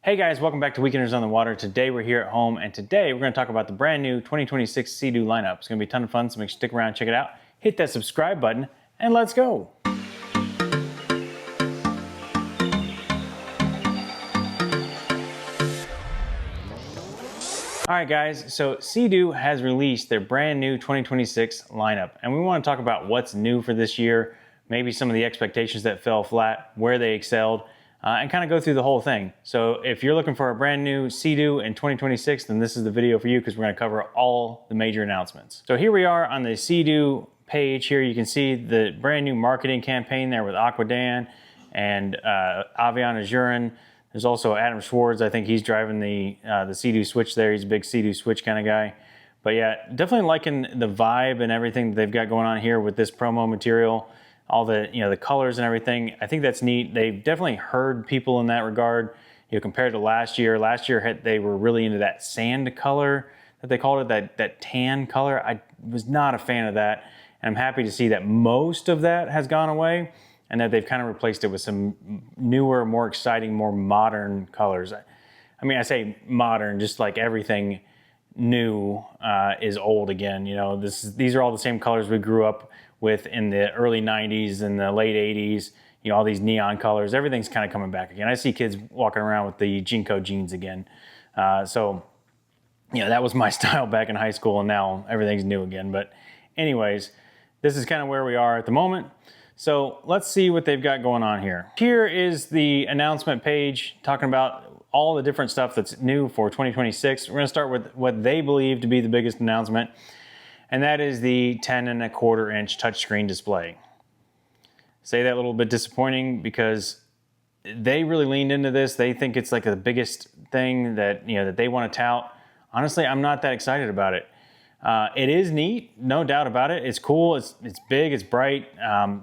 Hey guys, welcome back to Weekenders on the Water. Today we're here at home, and today we're going to talk about the brand new 2026 Seadoo lineup. It's going to be a ton of fun, so make sure to stick around and check it out. Hit that subscribe button, and let's go. All right guys, so Seadoo has released their brand new 2026 lineup, and we want to talk about what's new for this year, maybe some of the expectations that fell flat, where they excelled, and kind of go through the whole thing. So if you're looking for a brand new Seadoo in 2026, then this is the video for you because we're going to cover all the major announcements. So here we are on the Seadoo page. Here you can see the brand new marketing campaign there with Aquadan and Avian Azurin. There's also Adam Schwartz. I think he's driving the Seadoo Switch there. He's a big Seadoo Switch kind of guy. But yeah, definitely liking the vibe and everything that they've got going on here with this promo material. All the, the colors and everything. I think that's neat. They've definitely heard people in that regard. Compared to last year. Last year they were really into that sand color that they called it, that tan color. I was not a fan of that. And I'm happy to see that most of that has gone away and that they've kind of replaced it with some newer, more exciting, more modern colors. I mean, I say modern, just like everything new is old again. These are all the same colors we grew up with in the early 90s and the late 80s. All these neon colors, everything's kind of coming back again. I see kids walking around with the Jinko jeans again. So that was my style back in high school, and now everything's new again. But anyways, this is kind of where we are at the moment. So let's see what they've got going on here. Here is the announcement page talking about all the different stuff that's new for 2026. We're going to start with what they believe to be the biggest announcement, and that is the 10.25 inch touchscreen display. Say that a little bit disappointing because they really leaned into this. They think it's like the biggest thing that that they want to tout. Honestly, I'm not that excited about it. It is neat, no doubt about it. It's cool, it's big, it's bright.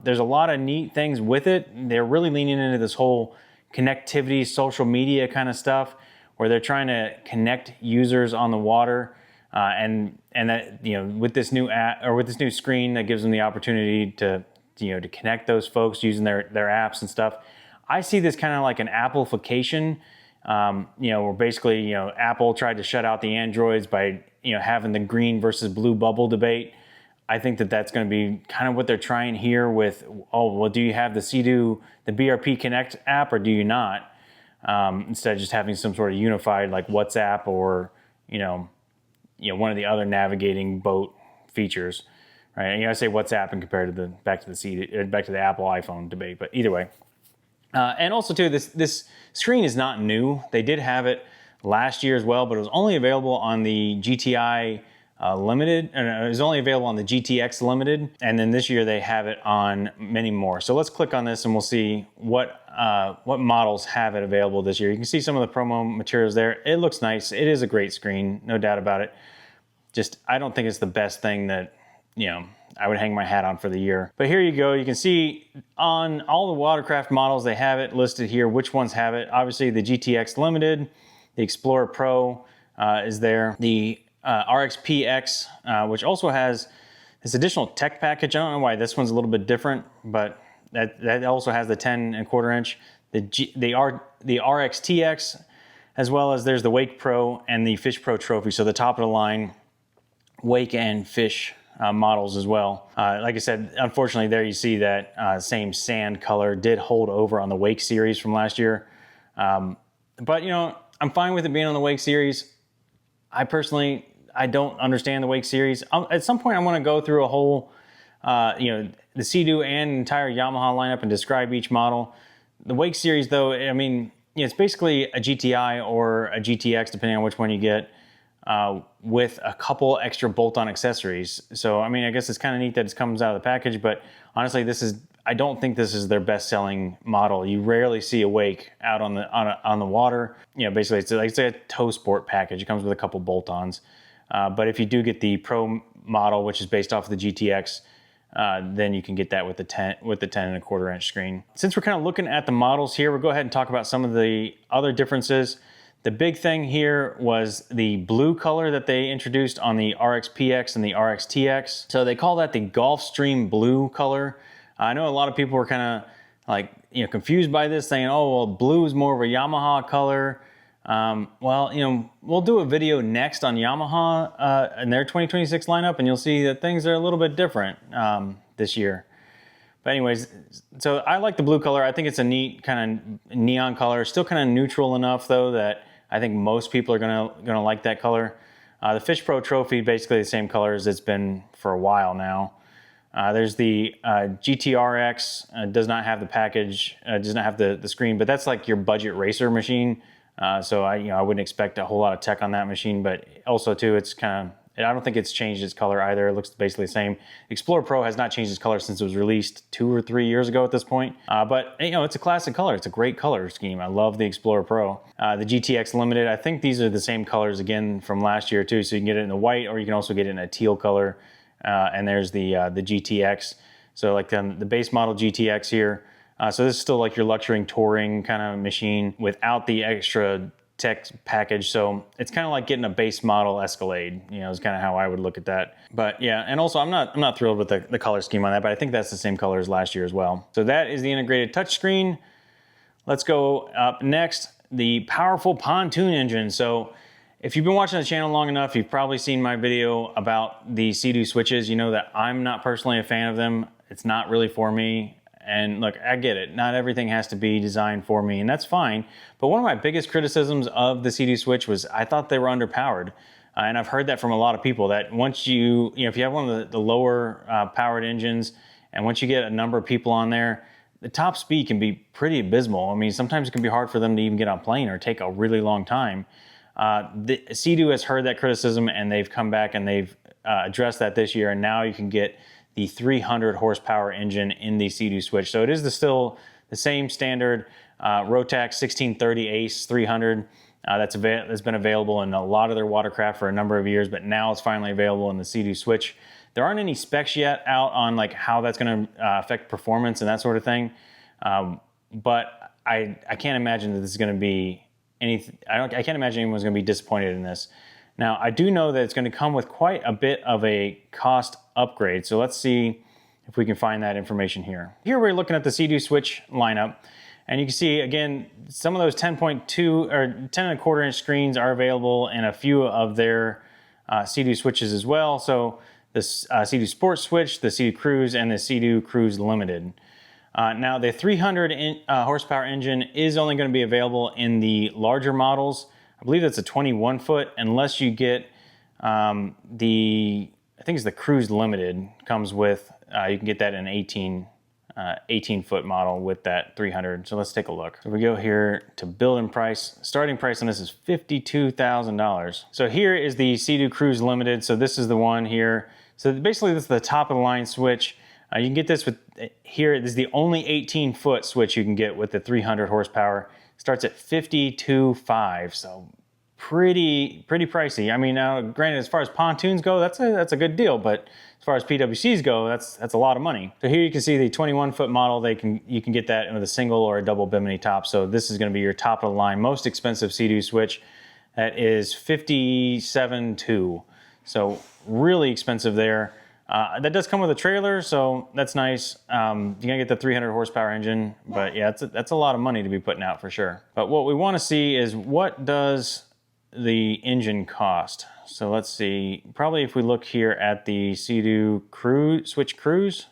There's a lot of neat things with it. They're really leaning into this whole connectivity, social media kind of stuff, where they're trying to connect users on the water. And that with this new app or with this new screen that gives them the opportunity to to connect those folks using their apps and stuff. I see this kind of like an Appleification, where basically Apple tried to shut out the Androids by having the green versus blue bubble debate. I think that that's going to be kind of what they're trying here with, do you have the Seadoo, the BRP Connect app, or do you not? Instead of just having some sort of unified like WhatsApp or one of the other navigating boat features, right? And I say WhatsApp and compared to back to the Apple iPhone debate, but either way. And also too, this screen is not new. They did have it last year as well, but it was only available on the GTI Limited, and it was only available on the GTX Limited, and then this year they have it on many more. So let's click on this and we'll see what models have it available this year. You can see some of the promo materials there. It looks nice. It is a great screen, no doubt about it. Just, I don't think it's the best thing that, I would hang my hat on for the year. But here you go. You can see on all the watercraft models, they have it listed here, which ones have it. Obviously the GTX Limited, the Explorer Pro is there. The RXPX, which also has this additional tech package. I don't know why this one's a little bit different, but that also has the 10.25 inch, the RXTX, as well as there's the Wake Pro and the Fish Pro Trophy. So the top of the line Wake and Fish models as well. Like I said, unfortunately there you see that same sand color did hold over on the Wake series from last year. But I'm fine with it being on the Wake series. I don't understand the Wake series. At some point I want to go through a whole, the Seadoo and entire Yamaha lineup and describe each model. The Wake series though, I mean, it's basically a GTI or a GTX, depending on which one you get, with a couple extra bolt-on accessories. So, I mean, I guess it's kind of neat that it comes out of the package, but honestly, I don't think this is their best-selling model. You rarely see a Wake out on the water. Basically, it's like a tow sport package. It comes with a couple bolt-ons. But if you do get the Pro model, which is based off of the GTX, then you can get that with the 10.25 inch screen. Since we're kind of looking at the models here, we'll go ahead and talk about some of the other differences. The big thing here was the blue color that they introduced on the RXPX and the RXTX. So they call that the Gulfstream blue color. I know a lot of people were kind of like, confused by this, saying, oh, well, blue is more of a Yamaha color. Well, you know, we'll do a video next on Yamaha and their 2026 lineup, and you'll see that things are a little bit different this year. But anyways, so I like the blue color. I think it's a neat kind of neon color. Still kind of neutral enough though that I think most people are gonna like that color. The Fish Pro Trophy, basically the same color as it's been for a while now. There's the GTRX, does not have the package, does not have the screen, but that's like your budget racer machine. So I wouldn't expect a whole lot of tech on that machine, but also too, it's kind of, I don't think it's changed its color either. It looks basically the same. Explorer Pro has not changed its color since it was released 2 or 3 years ago at this point. But you know, it's a classic color. It's a great color scheme. I love the Explorer Pro. The GTX Limited, I think these are the same colors again from last year too. So you can get it in the white, or you can also get it in a teal color. And there's the GTX. So like the base model GTX here. So this is still like your luxury touring kind of machine without the extra tech package. So it's kind of like getting a base model Escalade, you know, is kind of how I would look at that. But yeah, and also I'm not thrilled with the color scheme on that, but I think that's the same color as last year as well. So that is the integrated touchscreen. Let's go up next, the powerful pontoon engine. So if you've been watching the channel long enough, you've probably seen my video about the Seadoo switches. You know that I'm not personally a fan of them. It's not really for me. And look, I get it. Not everything has to be designed for me, and that's fine. But one of my biggest criticisms of the Seadoo switch was I thought they were underpowered. And I've heard that from a lot of people, that once if you have one of the lower powered engines, and once you get a number of people on there, the top speed can be pretty abysmal. I mean, sometimes it can be hard for them to even get on plane or take a really long time. The Seadoo has heard that criticism, and they've come back and they've addressed that this year, and now you can get the 300 horsepower engine in the Seadoo switch. So it is still the same standard Rotax 1630 Ace 300 that's been available in a lot of their watercraft for a number of years, but now it's finally available in the Seadoo switch. There aren't any specs yet out on like how that's going to affect performance and that sort of thing, but I can't imagine that this is going to be anything. I can't imagine anyone's going to be disappointed in this. Now, I do know that it's going to come with quite a bit of a cost upgrade. So let's see if we can find that information here. Here we're looking at the Seadoo switch lineup. And you can see, again, some of those 10.2 or 10.25 inch screens are available in a few of their Seadoo switches as well. So the Seadoo Sport switch, the Seadoo Cruise, and the Seadoo Cruise Limited. Now, the 300 horsepower engine is only going to be available in the larger models. I believe that's a 21 foot, unless you get I think it's the Cruise Limited, comes with, you can get that in an 18 foot model with that 300. So let's take a look. So we go here to build and price. Starting price on this is $52,000. So here is the Seadoo Cruise Limited. So this is the one here. So basically this is the top of the line switch. You can get this with, here, this is the only 18 foot switch you can get with the 300 horsepower. Starts at $52,500, so pretty pricey. I mean, now granted, as far as pontoons go, that's a good deal, but as far as PWCs go, that's a lot of money. So here you can see the 21 foot model. You can get that with a single or a double bimini top. So this is going to be your top of the line, most expensive Seadoo switch. That is $57,200. So really expensive there. That does come with a trailer, so that's nice. You're gonna get the 300 horsepower engine, but yeah, that's a lot of money to be putting out for sure. But what we want to see is, what does the engine cost? So let's see. Probably if we look here at the Seadoo Switch Cruise,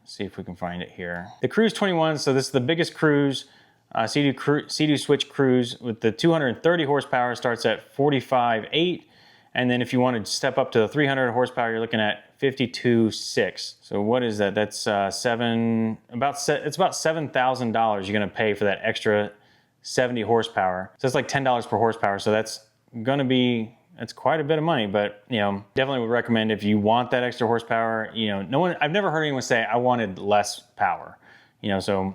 let's see if we can find it here. The Cruise 21. So this is the biggest cruise. Seadoo Switch Cruise with the 230 horsepower starts at $45,800. And then if you want to step up to the 300 horsepower, you're looking at $52,600. So what is that? That's it's about $7,000 you're going to pay for that extra 70 horsepower. So it's like $10 per horsepower. So that's quite a bit of money, but you know, definitely would recommend if you want that extra horsepower. You know, I've never heard anyone say I wanted less power. You know, so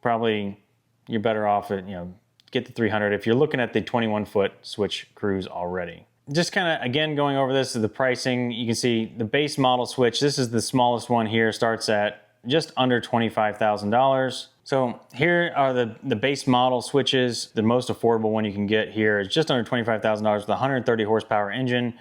probably you're better off at, you know, get the 300 if you're looking at the 21 foot switch cruise already. Just kind of, again, going over this, the pricing, you can see the base model switch. This is the smallest one here, starts at just under $25,000. So here are the base model switches. The most affordable one you can get here is just under $25,000 with a 130 horsepower engine.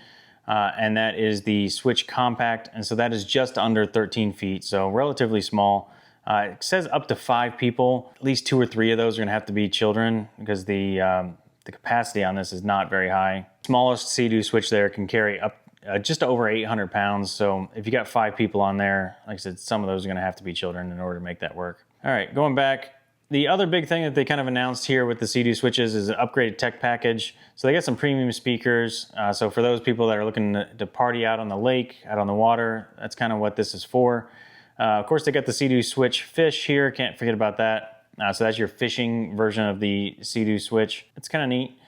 And that is the Switch Compact. And so that is just under 13 feet, so relatively small. It says up to 5 people. At least 2 or 3 of those are gonna have to be children, because the the capacity on this is not very high. Smallest Seadoo switch there can carry up just over 800 pounds. So if you got 5 people on there, like I said, some of those are gonna have to be children in order to make that work. All right, going back, the other big thing that they kind of announced here with the Seadoo switches is an upgraded tech package. So they got some premium speakers. So for those people that are looking to party out on the lake, out on the water, that's kind of what this is for. Of course, they got the Seadoo Switch Fish here. Can't forget about that. So that's your fishing version of the Seadoo Switch. It's kind of neat.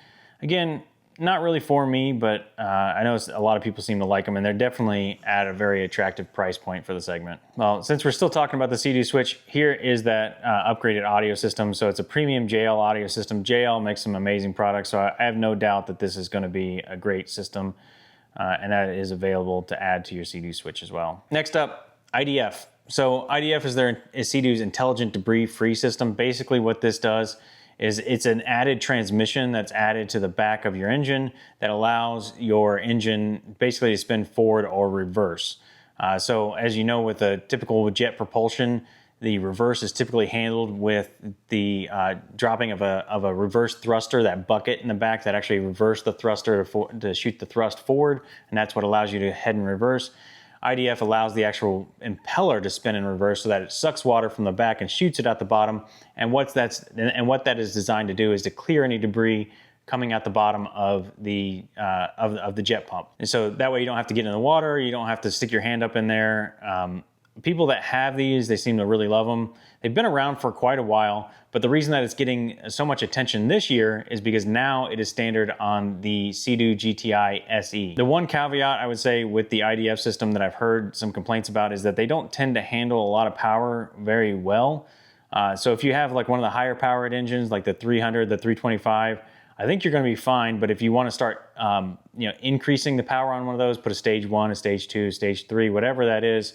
Again, not really for me, but I know a lot of people seem to like them, and they're definitely at a very attractive price point for the segment. Well, since we're still talking about the Seadoo Switch, here is that upgraded audio system. So it's a premium JL audio system. JL makes some amazing products, so I have no doubt that this is going to be a great system, and that is available to add to your Seadoo Switch as well. Next up, IDF. So IDF is Seadoo's intelligent debris-free system. Basically what this does is it's an added transmission that's added to the back of your engine that allows your engine basically to spin forward or reverse. So as you know, with a typical jet propulsion, the reverse is typically handled with the dropping of a reverse thruster, that bucket in the back that actually reverse the thruster to shoot the thrust forward, and that's what allows you to head in reverse. IDF allows the actual impeller to spin in reverse so that it sucks water from the back and shoots it out the bottom. And what that is designed to do is to clear any debris coming out the bottom of the jet pump. And so that way you don't have to get in the water, you don't have to stick your hand up in there. People that have these, they seem to really love them. They've been around for quite a while, but the reason that it's getting so much attention this year is because now it is standard on the Seadoo GTI SE. The one caveat I would say with the IDF system that I've heard some complaints about is that they don't tend to handle a lot of power very well. So if you have like one of the higher powered engines, like the 300, the 325, I think you're going to be fine. But if you want to start, increasing the power on one of those, put a stage 1, a stage 2, stage 3, whatever that is,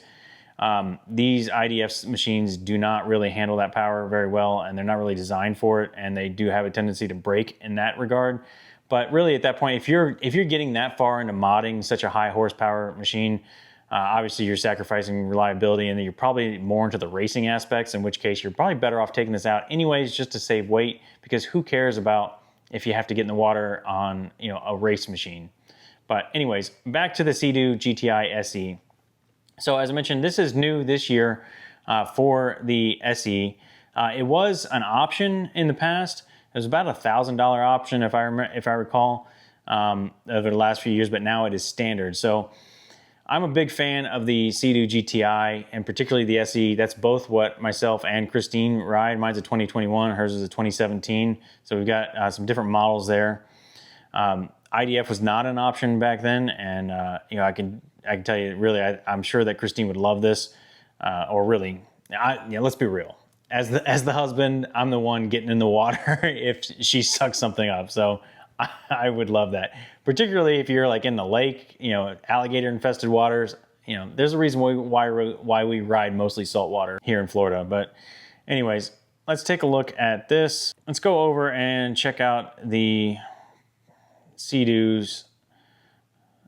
these IDF machines do not really handle that power very well, and they're not really designed for it, and they do have a tendency to break in that regard. But really at that point, if you're getting that far into modding such a high horsepower machine, obviously you're sacrificing reliability, and then you're probably more into the racing aspects, in which case you're probably better off taking this out anyways just to save weight, because who cares about if you have to get in the water on a race machine. But anyways, back to the Seadoo GTI SE. So as I mentioned, this is new this year for the SE. It was an option in the past. It was about $1,000 option if I recall over the last few years, but now it is standard. So I'm a big fan of the Seadoo GTI and particularly the SE. That's both what myself and Christine ride. Mine's a 2021, hers is a 2017. So we've got some different models there. IDF was not an option back then, and I can tell you, really, I'm sure that Christine would love this. Let's be real. As the husband, I'm the one getting in the water if she sucks something up. So I would love that, particularly if you're like in the lake, alligator infested waters. There's a reason why we ride mostly salt water here in Florida. But anyways, let's take a look at this. Let's go over and check out the Seadoo's,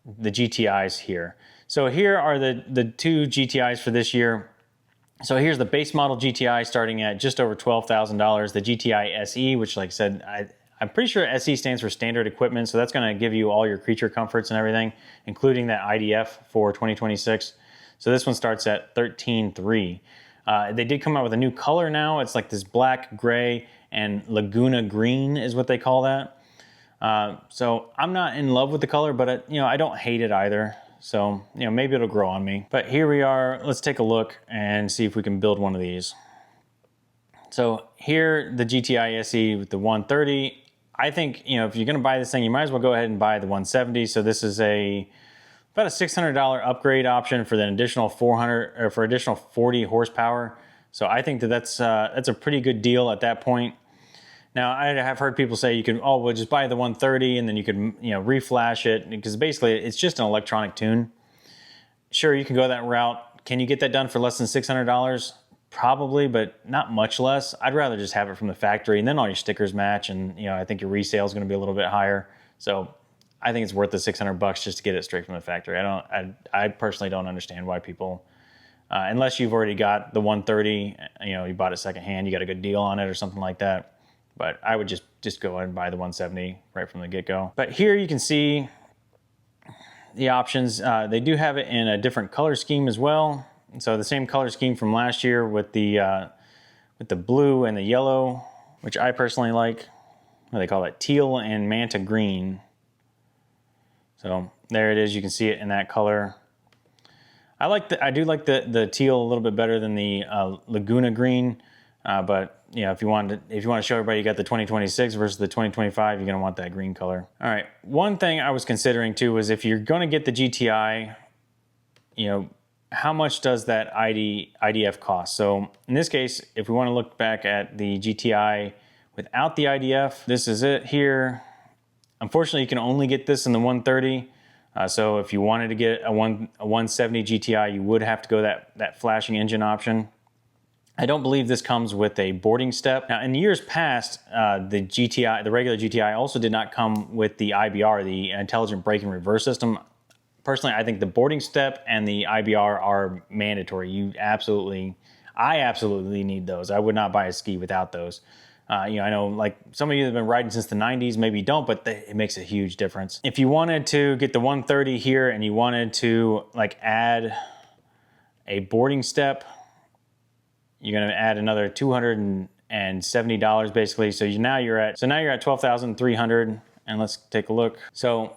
the GTIs here. So here are the two GTIs for this year. So here's the base model GTI starting at just over $12,000. The GTI SE, which like I said, I'm pretty sure SE stands for standard equipment. So that's going to give you all your creature comforts and everything, including that IDF for 2026. So this one starts at $13,300. They did come out with a new color now. It's like this black, gray, and Laguna green is what they call that. So I'm not in love with the color, but I don't hate it either. So, maybe it'll grow on me. But here we are. Let's take a look and see if we can build one of these. So here, the GTI SE with the 130. I think, if you're going to buy this thing, you might as well go ahead and buy the 170. So this is about a $600 upgrade option for the additional 400 or for additional 40 horsepower. So I think that's a pretty good deal at that point. Now, I have heard people say you can, we'll just buy the 130 and then you could, reflash it, because basically it's just an electronic tune. Sure, you can go that route. Can you get that done for less than $600? Probably, but not much less. I'd rather just have it from the factory, and then all your stickers match, and I think your resale is going to be a little bit higher. So I think it's worth the $600 just to get it straight from the factory. I personally don't understand why people, unless you've already got the 130, you bought it secondhand, you got a good deal on it or something like that. but I would just go ahead and buy the 170 right from the get-go. But here you can see the options. They do have it in a different color scheme as well. So the same color scheme from last year with the blue and the yellow, which I personally like. What do they call it? Teal and manta green. So there it is. You can see it in that color. I do like the teal a little bit better than the Laguna green. But you know, if you want to show everybody you got the 2026 versus the 2025, you're going to want that green color. All right. One thing I was considering too was if you're going to get the GTI, you know, how much does that IDF cost? So in this case, if we want to look back at the GTI without the IDF, this is it here. Unfortunately, you can only get this in the 130. So if you wanted to get a 170 GTI, you would have to go that flashing engine option. I don't believe this comes with a boarding step. Now, in years past, the regular GTI also did not come with the IBR, the intelligent brake and reverse system. Personally, I think the boarding step and the IBR are mandatory. I absolutely need those. I would not buy a ski without those. You know, I know like some of you have been riding since the 90s, maybe you don't, but it makes a huge difference. If you wanted to get the 130 here and you wanted to like add a boarding step, you're going to add another $270 basically. So now you're at $12,300, and let's take a look. So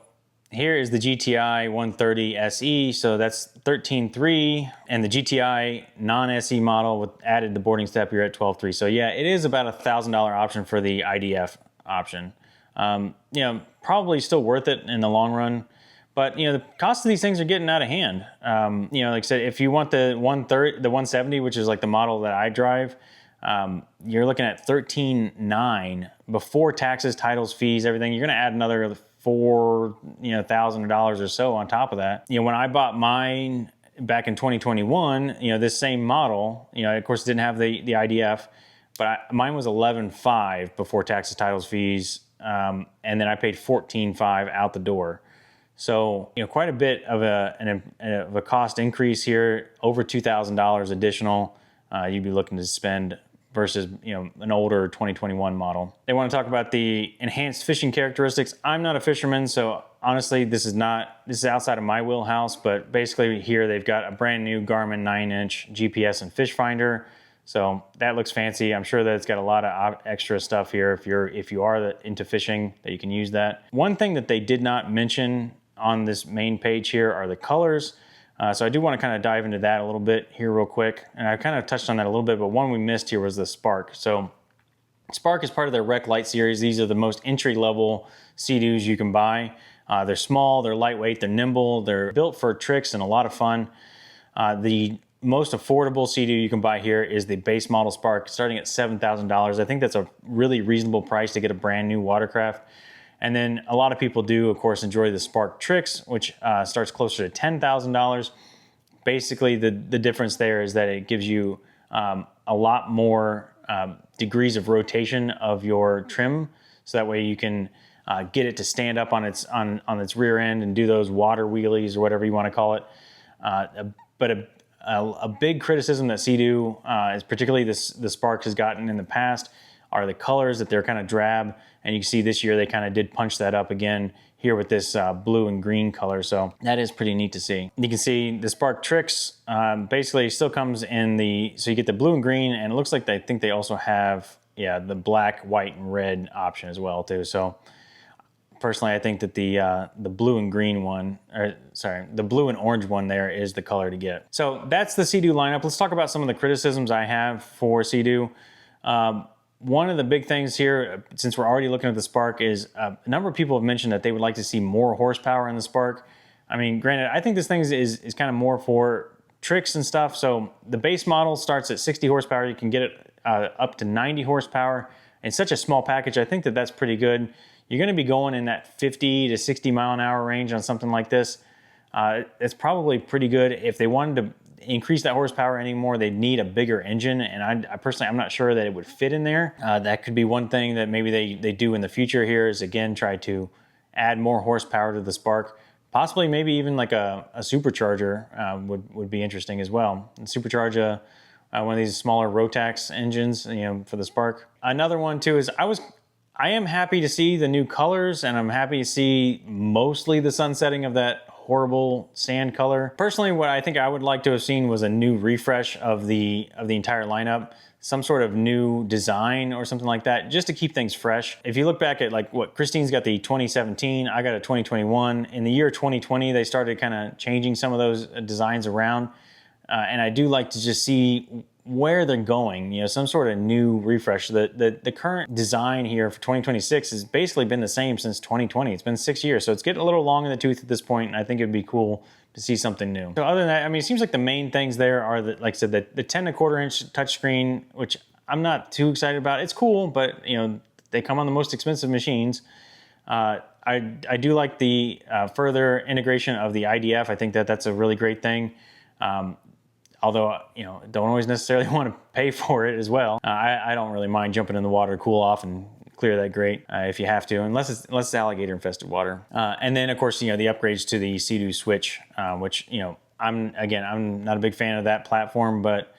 here is the GTI 130 SE. So that's $13,300, and the GTI non-SE model with added the boarding step, you're at $12,300. So yeah, it is about $1,000 option for the IDF option. You know, probably still worth it in the long run. But, you know, the cost of these things are getting out of hand. You know, like I said, if you want the 170, which is like the model that I drive, you're looking at $13,900 before taxes, titles, fees, everything. You're going to add another $1,000 or so on top of that. You know, when I bought mine back in 2021, you know, this same model, you know, of course, it didn't have the IDF, but mine was $11,500 before taxes, titles, fees, and then I paid $14,500 out the door. So, you know, quite a bit of a cost increase here, over $2,000 additional you'd be looking to spend versus, you know, an older 2021 model. They want to talk about the enhanced fishing characteristics. I'm not a fisherman, so honestly, this is outside of my wheelhouse, but basically here they've got a brand new Garmin 9-inch GPS and fish finder. So that looks fancy. I'm sure that it's got a lot of extra stuff here if you are into fishing, that you can use that. One thing that they did not mention on this main page here are the colors. So I do want to kind of dive into that a little bit here real quick. And I kind of touched on that a little bit, but one we missed here was the Spark. So Spark is part of their Rec Lite series. These are the most entry-level Seadoos you can buy. They're small, they're lightweight, they're nimble, they're built for tricks and a lot of fun. The most affordable Seadoo you can buy here is the base model Spark, starting at $7,000. I think that's a really reasonable price to get a brand new watercraft. And then a lot of people do, of course, enjoy the Spark Tricks, which starts closer to $10,000. Basically, the difference there is that it gives you a lot more degrees of rotation of your trim, so that way you can get it to stand up on its rear end and do those water wheelies or whatever you want to call it. But a big criticism that Seadoo, is particularly the Spark has gotten in the past, are the colors, that they're kind of drab. And you can see this year they kind of did punch that up again here with this blue and green color. So that is pretty neat to see. You can see the Spark Tricks basically still comes in so you get the blue and green, and it looks like I think they also have, yeah, the black, white, and red option as well too. So personally, I think that the blue and green one, the blue and orange one there is the color to get. So that's the Seadoo lineup. Let's talk about some of the criticisms I have for Seadoo. One of the big things here, since we're already looking at the Spark, is a number of people have mentioned that they would like to see more horsepower in the Spark. I mean, granted, I think this thing is kind of more for tricks and stuff. So the base model starts at 60 horsepower. You can get it up to 90 horsepower. It's such a small package. I think that that's pretty good. You're going to be going in that 50 to 60 mile an hour range on something like this. It's probably pretty good. If they wanted to increase that horsepower anymore, they'd need a bigger engine, and I personally, I'm not sure that it would fit in there. That could be one thing that maybe they do in the future here, is again try to add more horsepower to the Spark. Possibly maybe even like a supercharger would be interesting as well. And supercharge one of these smaller Rotax engines, you know, for the Spark. Another one too is I am happy to see the new colors, and I'm happy to see mostly the sunsetting of that horrible sand color. Personally, what I think I would like to have seen was a new refresh of the entire lineup, some sort of new design or something like that, just to keep things fresh. If you look back at like what Christine's got the 2017, I got a 2021. In the year 2020, they started kind of changing some of those designs around. And I do like to just see where they're going, you know, some sort of new refresh. The current design here for 2026 has basically been the same since 2020. It's been 6 years, so it's getting a little long in the tooth at this point, and I think it'd be cool to see something new. So other than that, I mean, it seems like the main things there are, like I said, the 10 1/4 inch touchscreen, which I'm not too excited about. It's cool, but you know, they come on the most expensive machines. I do like the further integration of the IDF. I think that's a really great thing. Although, you know, don't always necessarily want to pay for it as well. I don't really mind jumping in the water, cool off, and clear that grate if you have to, unless it's alligator infested water. And then of course, you know, the upgrades to the Seadoo switch, which, you know, I'm not a big fan of that platform, but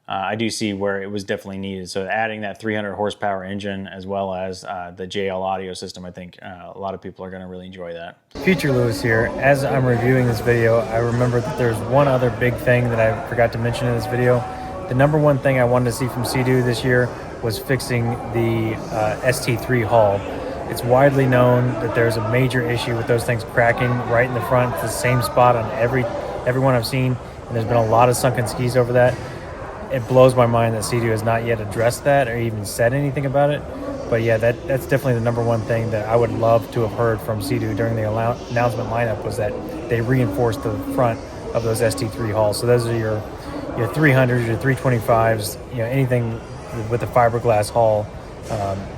I do see where it was definitely needed. So adding that 300 horsepower engine as well as the JL audio system, I think a lot of people are going to really enjoy that. Future Lewis here. As I'm reviewing this video, I remember that there's one other big thing that I forgot to mention in this video. The number one thing I wanted to see from Seadoo this year was fixing the ST3 hull. It's widely known that there's a major issue with those things cracking right in the front. It's the same spot on every one I've seen, and there's been a lot of sunken skis over that. It blows my mind that Seadoo has not yet addressed that or even said anything about it. But yeah, that's definitely the number one thing that I would love to have heard from Seadoo during the announcement lineup, was that they reinforced the front of those ST3 hulls. So those are your 300s, your 325s, you know, anything with a fiberglass hull.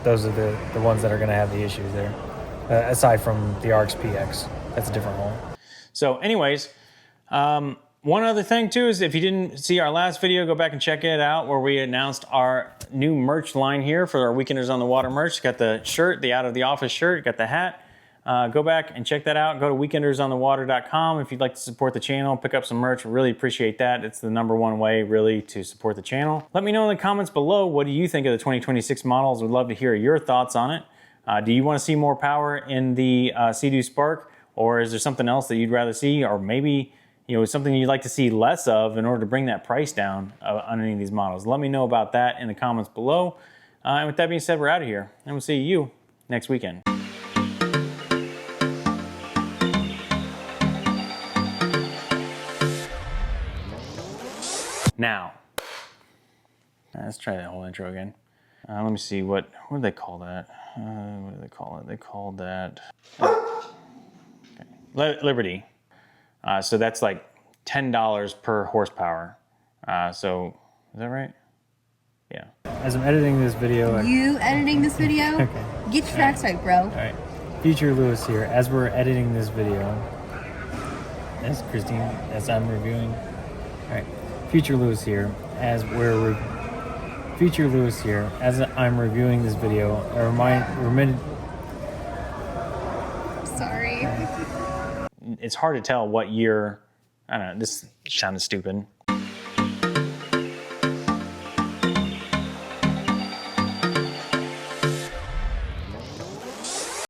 Those are the ones that are going to have the issues there. Aside from the RX PX, that's a different hull. So anyways, one other thing too is if you didn't see our last video, go back and check it out where we announced our new merch line here for our Weekenders on the Water merch. Got the shirt, the Out of the Office shirt, got the hat. Go back and check that out. Go to weekendersonthewater.com if you'd like to support the channel, pick up some merch. Really appreciate that. It's the #1 way really to support the channel. Let me know in the comments below, what do you think of the 2026 models? Would love to hear your thoughts on it. Do you want to see more power in the Seadoo Spark, or is there something else that you'd rather see, or maybe, you know, something you'd like to see less of in order to bring that price down on any of these models? Let me know about that in the comments below. And with that being said, we're out of here, and we'll see you next weekend. Now, let's try that whole intro again. Let me see, what do they call that? What do they call it? They called that Liberty. So that's like $10 per horsepower. So is that right? Yeah. As I'm editing this video. You editing this video? Okay. Get your facts right, bro. All right. Future Lewis here. As we're editing this video. That's Christine. As I'm reviewing. All right. Future Lewis here. Future Lewis here. As I'm reviewing this video, Sorry. It's hard to tell what year. I don't know. This sounded stupid.